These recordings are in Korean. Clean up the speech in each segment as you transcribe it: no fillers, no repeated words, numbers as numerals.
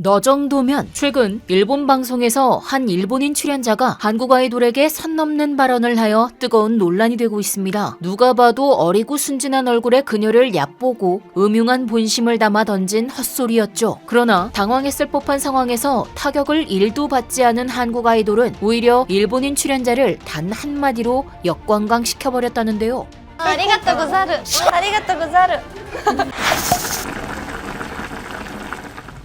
너 정도면. 최근 일본 방송에서 한 일본인 출연자가 한국 아이돌에게 선 넘는 발언을 하여 뜨거운 논란이 되고 있습니다. 누가 봐도 어리고 순진한 얼굴의 그녀를 얕보고 음흉한 본심을 담아 던진 헛소리였죠. 그러나 당황했을 법한 상황에서 타격을 1도 받지 않은 한국 아이돌은 오히려 일본인 출연자를 단 한마디로 역관광시켜버렸다는데요. 아리가또 고자르. 아리가또 고자르.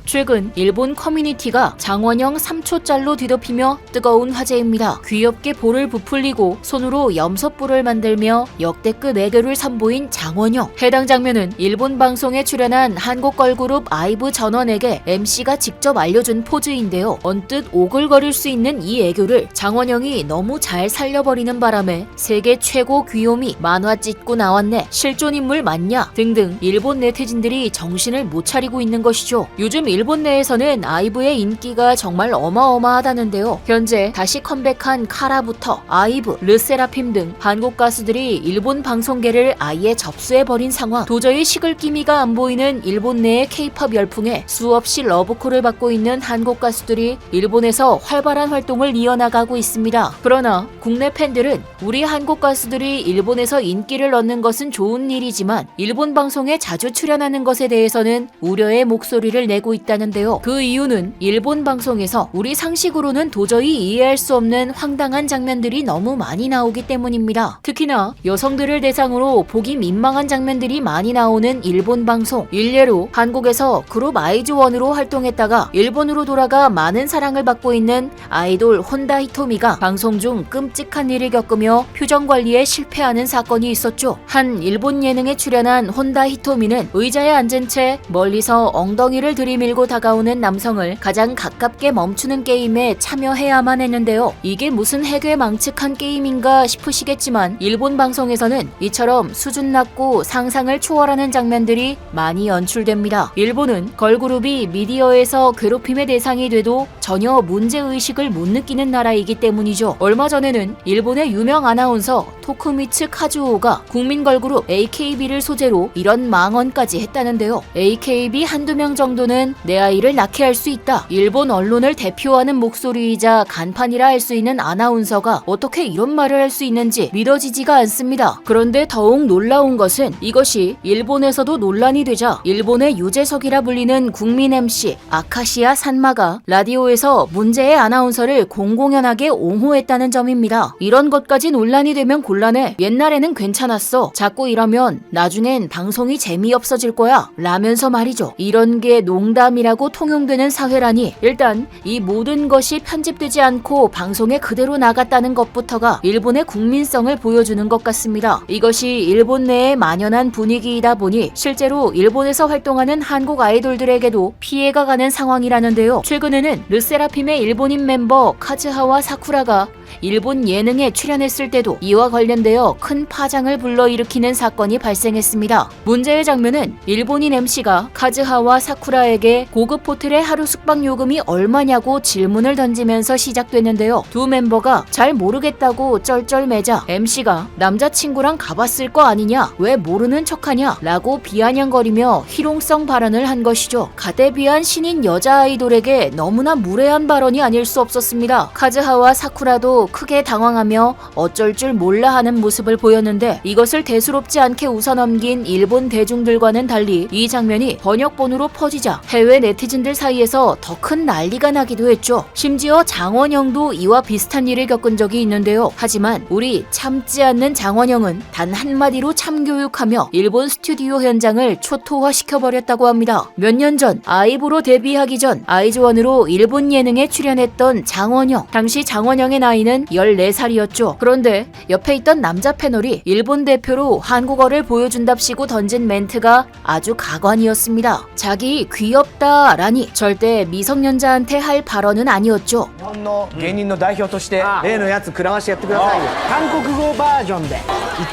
최근 일본 커뮤니티가 장원영 3초짤로 뒤덮이며 뜨거운 화제입니다. 귀엽게 볼을 부풀리고 손으로 염소뿔을 만들며 역대급 애교를 선보인 장원영. 해당 장면은 일본 방송에 출연한 한국 걸그룹 아이브 전원에게 MC가 직접 알려준 포즈인데요. 언뜻 오글거릴 수 있는 이 애교를 장원영이 너무 잘 살려버리는 바람에 세계 최고 귀요미 만화 찢고 나왔네, 실존인물 맞냐 등등 일본 네티즌들이 정신을 못 차리고 있는 것이죠. 요즘 일본 내에서는 아이브의 인기가 정말 어마어마하다는데요. 현재 다시 컴백한 카라부터 아이브, 르세라핌 등 한국 가수들이 일본 방송계를 아예 접수해버린 상황. 도저히 식을 기미가 안 보이는 일본 내의 K-팝 열풍에 수없이 러브콜을 받고 있는 한국 가수들이 일본에서 활발한 활동을 이어나가고 있습니다. 그러나 국내 팬들은 우리 한국 가수들이 일본에서 인기를 얻는 것은 좋은 일이지만 일본 방송에 자주 출연하는 것에 대해서는 우려의 목소리를 내고 있다는데요. 그 이유는 일본 방송에서 우리 상식으로는 도저히 이해할 수 없는 황당한 장면들이 너무 많이 나오기 때문입니다. 특히나 여성들을 대상으로 보기 민망한 장면들이 많이 나오는 일본 방송. 일례로 한국에서 그룹 아이즈원으로 활동했다가 일본으로 돌아가 많은 사랑을 받고 있는 아이돌 혼다 히토미가 방송 중 끔찍한 일을 겪으며 표정 관리에 실패하는 사건이 있었죠. 한 일본 예능에 출연한 혼다 히토미는 의자에 앉은 채 멀리서 엉덩이를 들이밀고 다가오는 남성을 가장 가깝게 멈추는 게임에 참여해야만 했는데요. 이게 무슨 해괴망측한 게임인가 싶으시겠지만 일본 방송에서는 이처럼 수준 낮고 상상을 초월하는 장면들이 많이 연출됩니다. 일본은 걸그룹이 미디어에서 괴롭힘의 대상이 돼도 전혀 문제의식을 못 느끼는 나라이기 때문이죠. 얼마 전에는 일본의 유명 아나운서 토쿠미츠 카즈오가 국민 걸그룹 AKB를 소재로 이런 망언까지 했다는데요. AKB 한두 명 정도는 내 아이를 낳게 할 수 있다. 일본 언론을 대표하는 목소리이자 간판이라 할 수 있는 아나운서가 어떻게 이런 말을 할 수 있는지 믿어지지가 않습니다. 그런데 더욱 놀라운 것은 이것이 일본에서도 논란이 되자 일본의 유재석이라 불리는 국민 MC 아카시아 산마가 라디오에서 문제의 아나운서를 공공연하게 옹호했다는 점입니다. 이런 것까지 논란이 되면 곤란해. 옛날에는 괜찮았어. 자꾸 이러면 나중엔 방송이 재미없어질 거야. 라면서 말이죠. 이런 게 농담이라고 통용되는 사회라니, 일단 이 모든 것이 편집되지 않고 방송에 그대로 나갔다는 것부터가 일본의 국민성을 보여주는 것 같습니다. 이것이 일본 내에 만연한 분위기이다 보니 실제로 일본에서 활동하는 한국 아이돌들에게도 피해가 가는 상황이라는데요. 최근에는 르세라핌의 일본인 멤버 카즈하와 사쿠라가 일본 예능에 출연했을 때도 이와 관련되어 큰 파장을 불러일으키는 사건이 발생했습니다. 문제의 장면은 일본인 MC가 카즈하와 사쿠라에게 고급 호텔의 하루 숙박 요금이 얼마냐고 질문을 던지면서 시작됐는데요. 두 멤버가 잘 모르겠다고 쩔쩔매자 MC가 남자친구랑 가봤을 거 아니냐? 왜 모르는 척하냐? 라고 비아냥거리며 희롱성 발언을 한 것이죠. 가대비한 신인 여자 아이돌에게 너무나 무례한 발언이 아닐 수 없었습니다. 카즈하와 사쿠라도 크게 당황하며 어쩔 줄 몰라 하는 모습을 보였는데 이것을 대수롭지 않게 웃어넘긴 일본 대중들과는 달리 이 장면이 번역본으로 퍼지자 해외 네티즌들 사이에서 더 큰 난리가 나기도 했죠. 심지어 장원영도 이와 비슷한 일을 겪은 적이 있는데요. 하지만 우리 참지 않는 장원영은 단 한마디로 참교육하며 일본 스튜디오 현장을 초토화시켜버렸다고 합니다. 몇 년 전 아이브로 데뷔하기 전 아이즈원으로 일본 예능에 출연했던 장원영. 당시 장원영의 나이는 14살이었죠. 그런데 옆에 있던 남자 패널이 일본 대표로 한국어를 보여준답시고 던진 멘트가 아주 가관이었습니다. 자기 귀엽다라니 절대 미성년자한테 할 발언은 아니었죠. 日本の芸人の代表として例のやつ食らわしてやってくださいよ。韓国語バージョンでいっ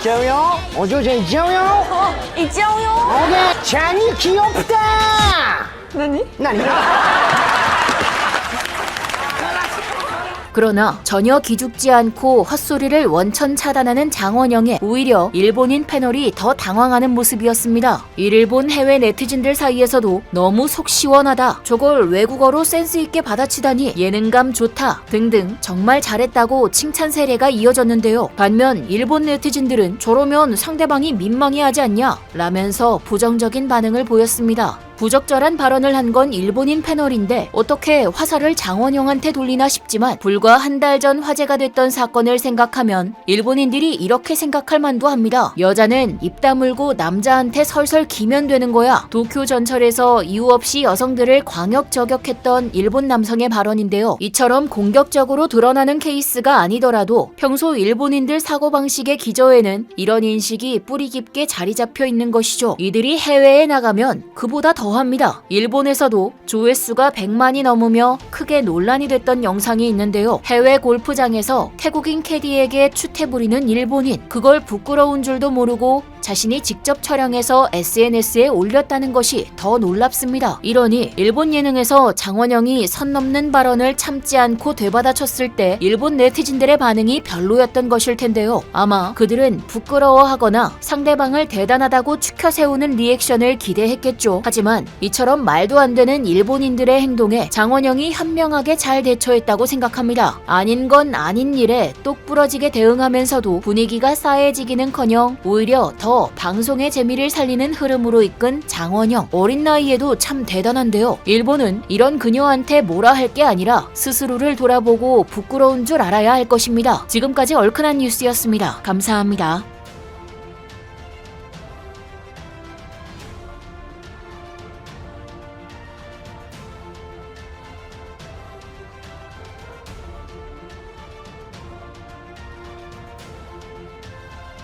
ちゃうよ。お嬢ちゃんいっちゃうよ。いっちゃうよ。オーケー。チャニキヨプター。何？何？ 그러나 전혀 기죽지 않고 헛소리를 원천 차단하는 장원영에 오히려 일본인 패널이 더 당황하는 모습이었습니다. 일본 해외 네티즌들 사이에서도 너무 속 시원하다, 저걸 외국어로 센스 있게 받아치다니, 예능감 좋다 등등 정말 잘했다고 칭찬 세례가 이어졌는데요. 반면 일본 네티즌들은 저러면 상대방이 민망해하지 않냐 라면서 부정적인 반응을 보였습니다. 부적절한 발언을 한 건 일본인 패널인데 어떻게 화살을 장원영한테 돌리나 싶지만, 불과 한 달 전 화제가 됐던 사건을 생각하면 일본인들이 이렇게 생각할 만도 합니다. 여자는 입 다물고 남자한테 설설 기면 되는 거야. 도쿄 전철에서 이유 없이 여성들을 광역 저격했던 일본 남성의 발언인데요. 이처럼 공격적으로 드러나는 케이스가 아니더라도 평소 일본인들 사고방식의 기저에는 이런 인식이 뿌리 깊게 자리 잡혀 있는 것이죠. 이들이 해외에 나가면 그보다 더합니다. 일본에서도 조회수가 100만이 넘으며 크게 논란이 됐던 영상이 있는데요. 해외 골프장에서 태국인 캐디에게 추태 부리는 일본인, 그걸 부끄러운 줄도 모르고 자신이 직접 촬영해서 SNS에 올렸다는 것이 더 놀랍습니다. 이러니 일본 예능에서 장원영이 선 넘는 발언을 참지 않고 되받아쳤을 때 일본 네티즌들의 반응이 별로였던 것일 텐데요. 아마 그들은 부끄러워하거나 상대방을 대단하다고 추켜 세우는 리액션을 기대했겠죠. 하지만 이처럼 말도 안 되는 일본인들의 행동에 장원영이 현명하게 잘 대처했다고 생각합니다. 아닌 건 아닌 일에 똑부러지게 대응하면서도 분위기가 싸해지기는커녕 오히려 더 방송의 재미를 살리는 흐름으로 이끈 장원영. 어린 나이에도 참 대단한데요. 일본은 이런 그녀한테 뭐라 할 게 아니라 스스로를 돌아보고 부끄러운 줄 알아야 할 것입니다. 지금까지 얼큰한 뉴스였습니다. 감사합니다.